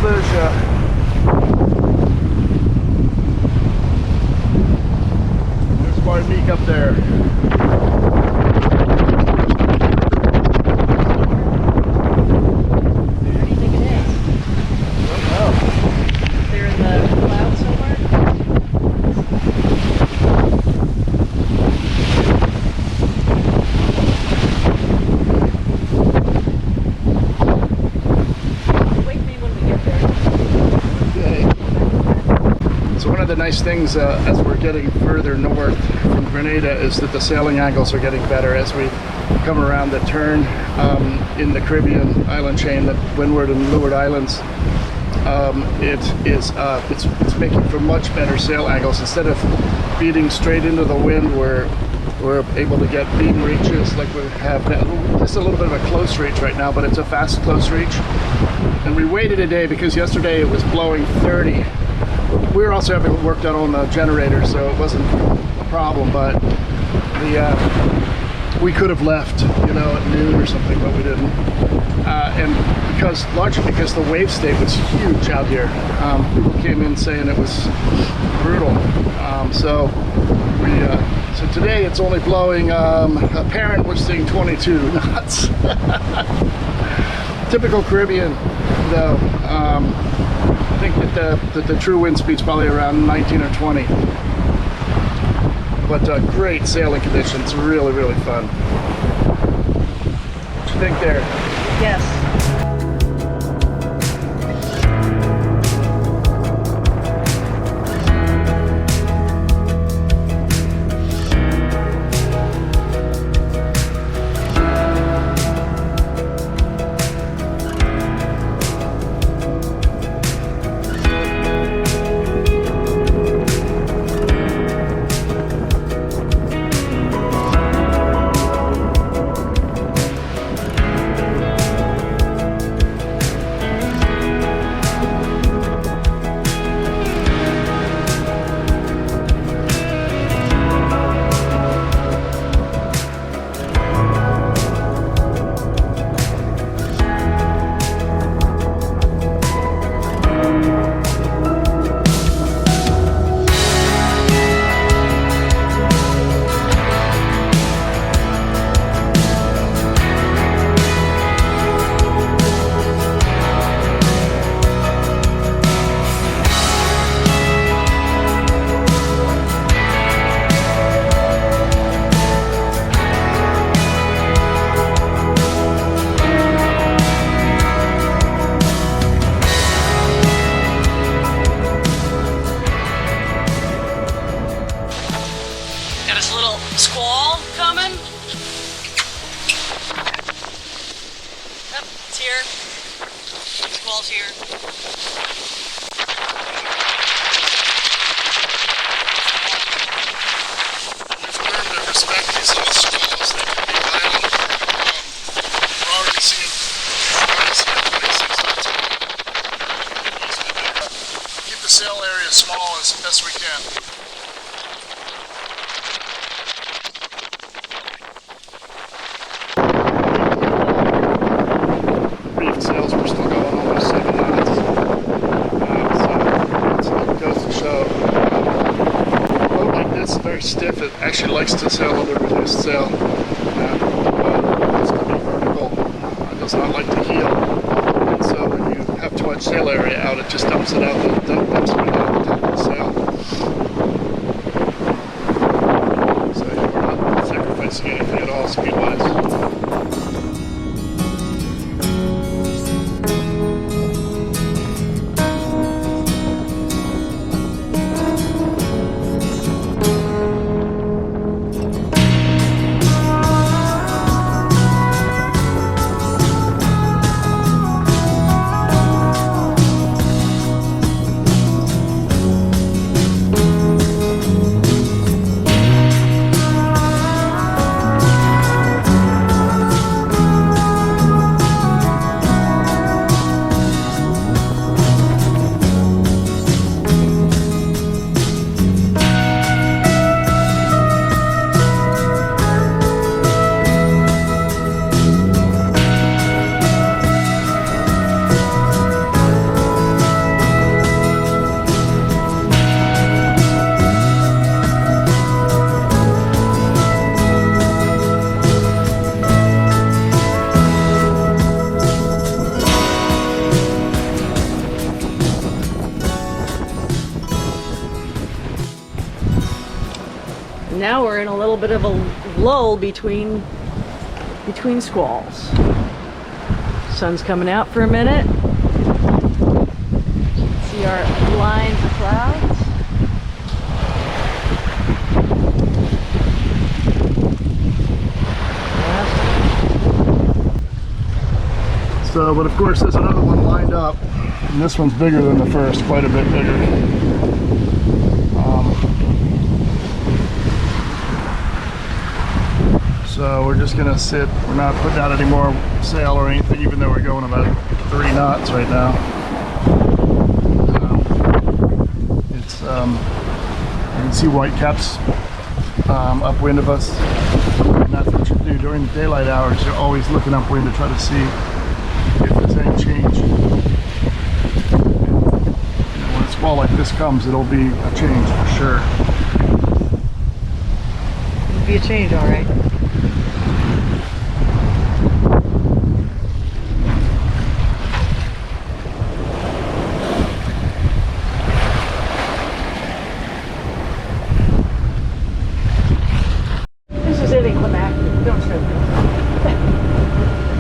Lucia. There's Martinique up there. How do you think it is? Oh. They're in the clouds somewhere? Wake me when we get there. Okay. So one of the nice things as we're getting further north from Grenada is that the sailing angles are getting better as we come around the turn in the Caribbean island chain, the Windward and Leeward Islands. It's making for much better sail angles. Instead of beating straight into the wind, we're able to get beam reaches like we have now. Just a little bit of a close reach right now, but it's a fast close reach. And we waited a day because yesterday it was blowing 30. We were also having work done on the generator, so it wasn't a problem, but we could have left, you know, at noon or something, but we didn't. And largely because the wave state was huge out here. People came in saying it was brutal. So today it's only blowing, apparent we're seeing 22 knots. Typical Caribbean, though. I think that the true wind speed's probably around 19 or 20. But great sailing conditions, really, really fun. What you think there? Yes. Squall coming. Yep, it's here. Squall's here. We've learned to respect these little squalls that can be violent. We're already seeing 26 knots. Keep the sail area small as best we can. Sails were still going almost 7 knots, so it goes to show. A boat like this is very stiff. It actually likes to sail under reduced sail. It's going to be vertical. It does not like to heel, and so when you have too much sail area out, it just dumps it out. Dumps it out the top of the sail. So we're not sacrificing anything at all speed-wise. now we're in a little bit of a lull between squalls. Sun's coming out for a minute. See our lines of clouds. So, but of course there's another one lined up, and this one's bigger than the first, quite a bit bigger. So we're just gonna sit, we're not putting out any more sail or anything, even though we're going about 3 knots right now. You can see white caps upwind of us, and that's what you do during the daylight hours. You're always looking upwind to try to see if there's any change. When a squall like this comes, it'll be a change for sure. It'll be a change, all right. This is anticlimactic. Don't show me.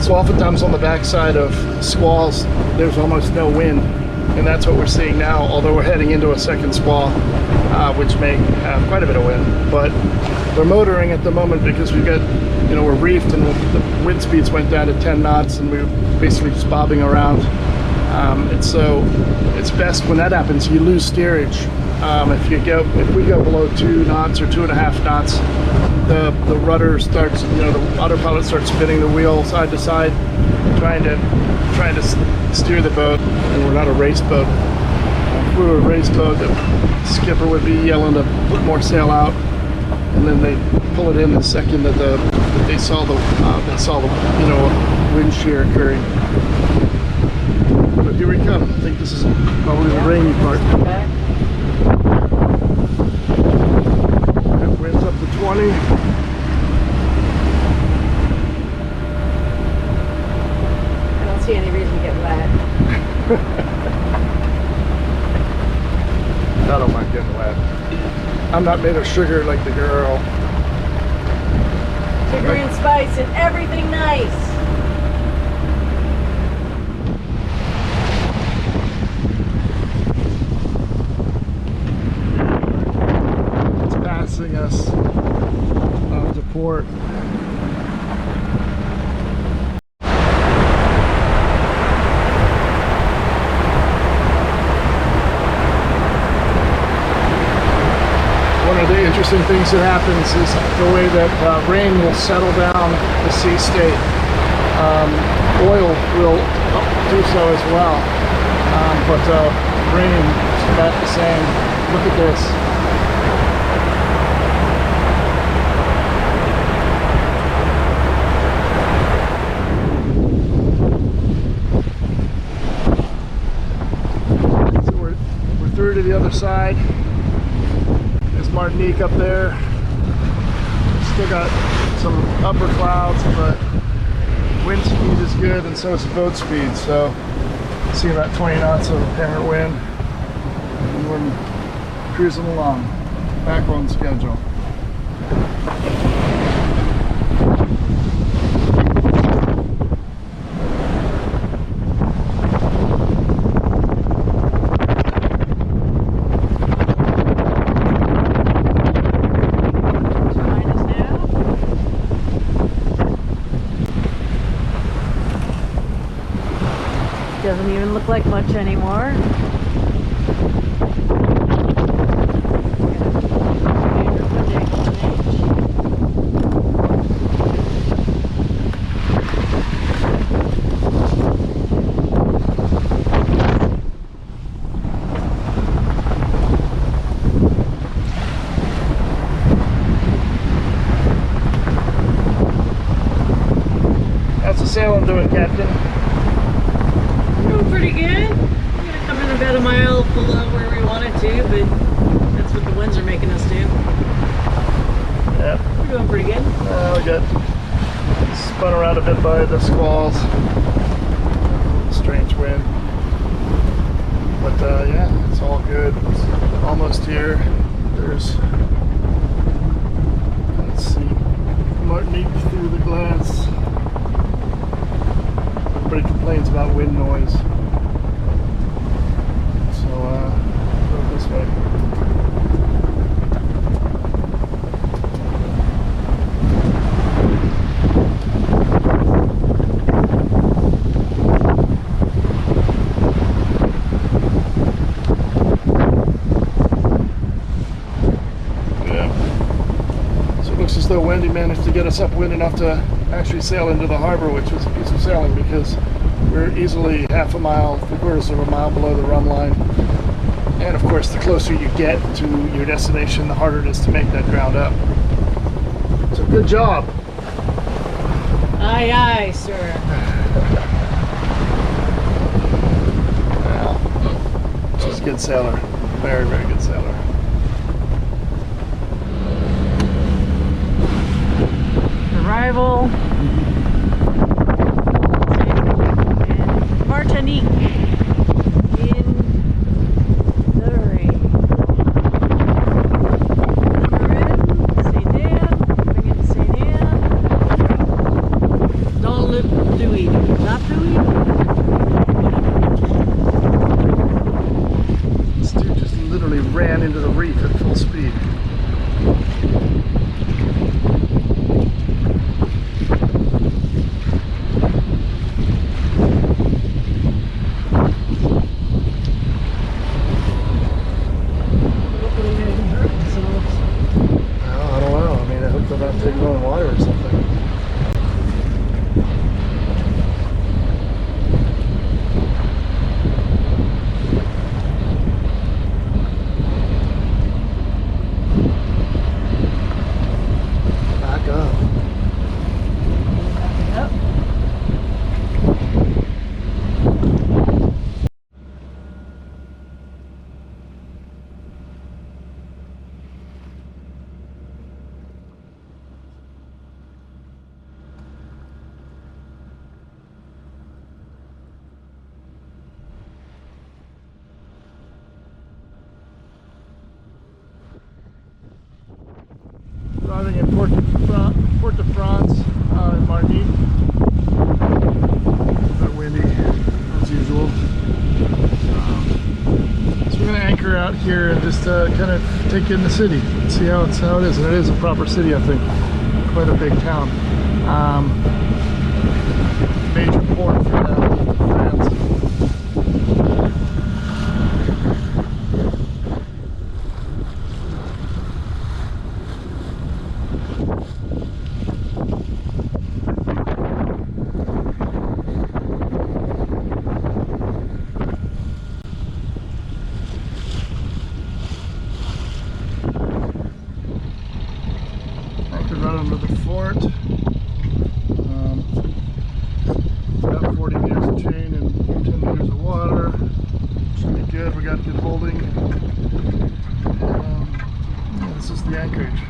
So oftentimes on the backside of squalls, there's almost no wind, and that's what we're seeing now, although we're heading into a second squall, which may have quite a bit of wind. But we're motoring at the moment because we've got, you know, we're reefed and the wind speeds went down to 10 knots and we're basically just bobbing around. And so it's best when that happens, you lose steerage. If we go below 2 knots or 2.5 knots, the rudder starts, you know, the autopilot starts spinning the wheel side to side, trying to steer the boat. And we're not a race boat. If we were a race boat, the skipper would be yelling to put more sail out, and then they pull it in the second that they saw the you know, wind shear occurring. But here we come. I think this is probably the rainy part. Wind's up to 20. I don't see any reason to get wet. I don't mind getting wet. I'm not made of sugar like the girl. Sugar and spice and everything nice. It's passing us up to port. One of the interesting things that happens is the way that rain will settle down the sea state. Oil will do so as well, but rain is about the same. Look at this. So we're through to the other side. Martinique up there. Still got some upper clouds, but wind speed is good, and so is boat speed. So see about 20 knots of apparent wind, and we're cruising along, back on schedule. Doesn't even look like much anymore. How's the sailing doing, Captain? Pretty good. We're gonna come in about a mile below where we wanted to, but that's what the winds are making us do. Yeah. We're doing pretty good. We got spun around a bit by the squalls. Strange wind. But yeah, it's all good. It's almost here. There's Martinique through the glass. Everybody complains about wind noise. So, go this way. Though Wendy managed to get us upwind enough to actually sail into the harbor, which was a piece of sailing because we're easily half a mile, 3/4 of a mile below the run line. And of course, the closer you get to your destination, the harder it is to make that ground up. So good job. Aye, aye, sir. Well, she's a good sailor. Very, very good sailor. Arrival in Martinique in the rain. Marin, St. Anne, bring it to St. Anne. Don't look Louis, not Louis. This dude just literally ran into the reef at full speed. Arriving in Port de France in Martinique. Bit windy as usual. So we're going to anchor out here and just kind of take in the city and see how it is. And it is a proper city, I think. Quite a big town. Major port for France. Right under the fort. About 40 meters of chain and 10 meters of water. Should be good. We got good holding. Yeah, this is the anchorage.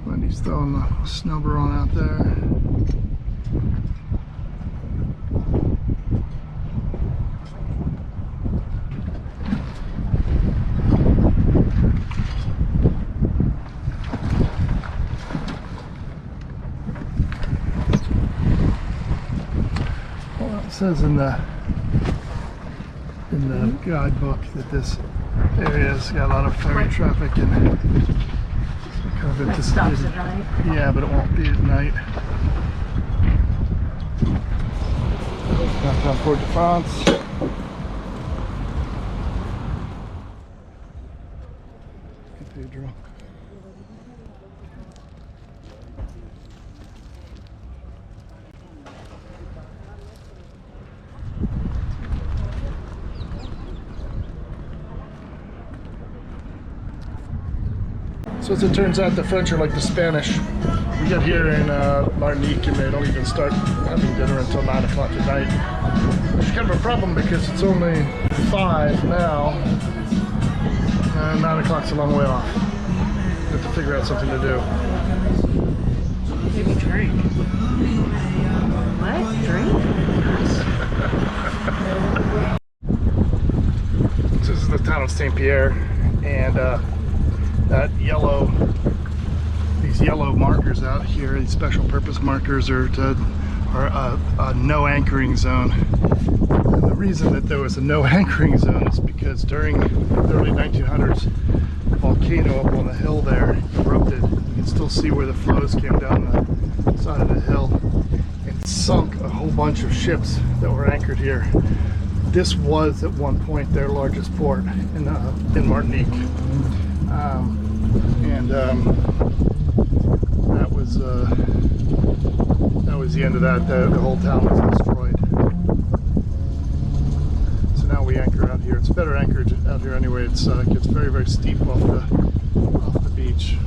Wendy's throwing the snubber on out there. It says in the guidebook that this area's got a lot of ferry traffic and kind of anticipated. At night. Yeah, but it won't be at night. Downtown Port de France. Cathedral. So as it turns out, the French are like the Spanish. We get here in Martinique and they don't even start having dinner until 9 o'clock at night. Which is kind of a problem because it's only 5 now. And 9 o'clock's a long way off. We have to figure out something to do. Maybe drink. What? Drink? town of St. Pierre, and that these yellow markers out here, these special purpose markers, are a no anchoring zone. And the reason that there was a no anchoring zone is because during the early 1900s, the volcano up on the hill there erupted. You can still see where the flows came down the side of the hill and sunk a whole bunch of ships that were anchored here. This was at one point their largest port in Martinique, that was the end of that. The whole town was destroyed. So now we anchor out here. It's better anchored out here anyway. It gets very, very steep off the beach.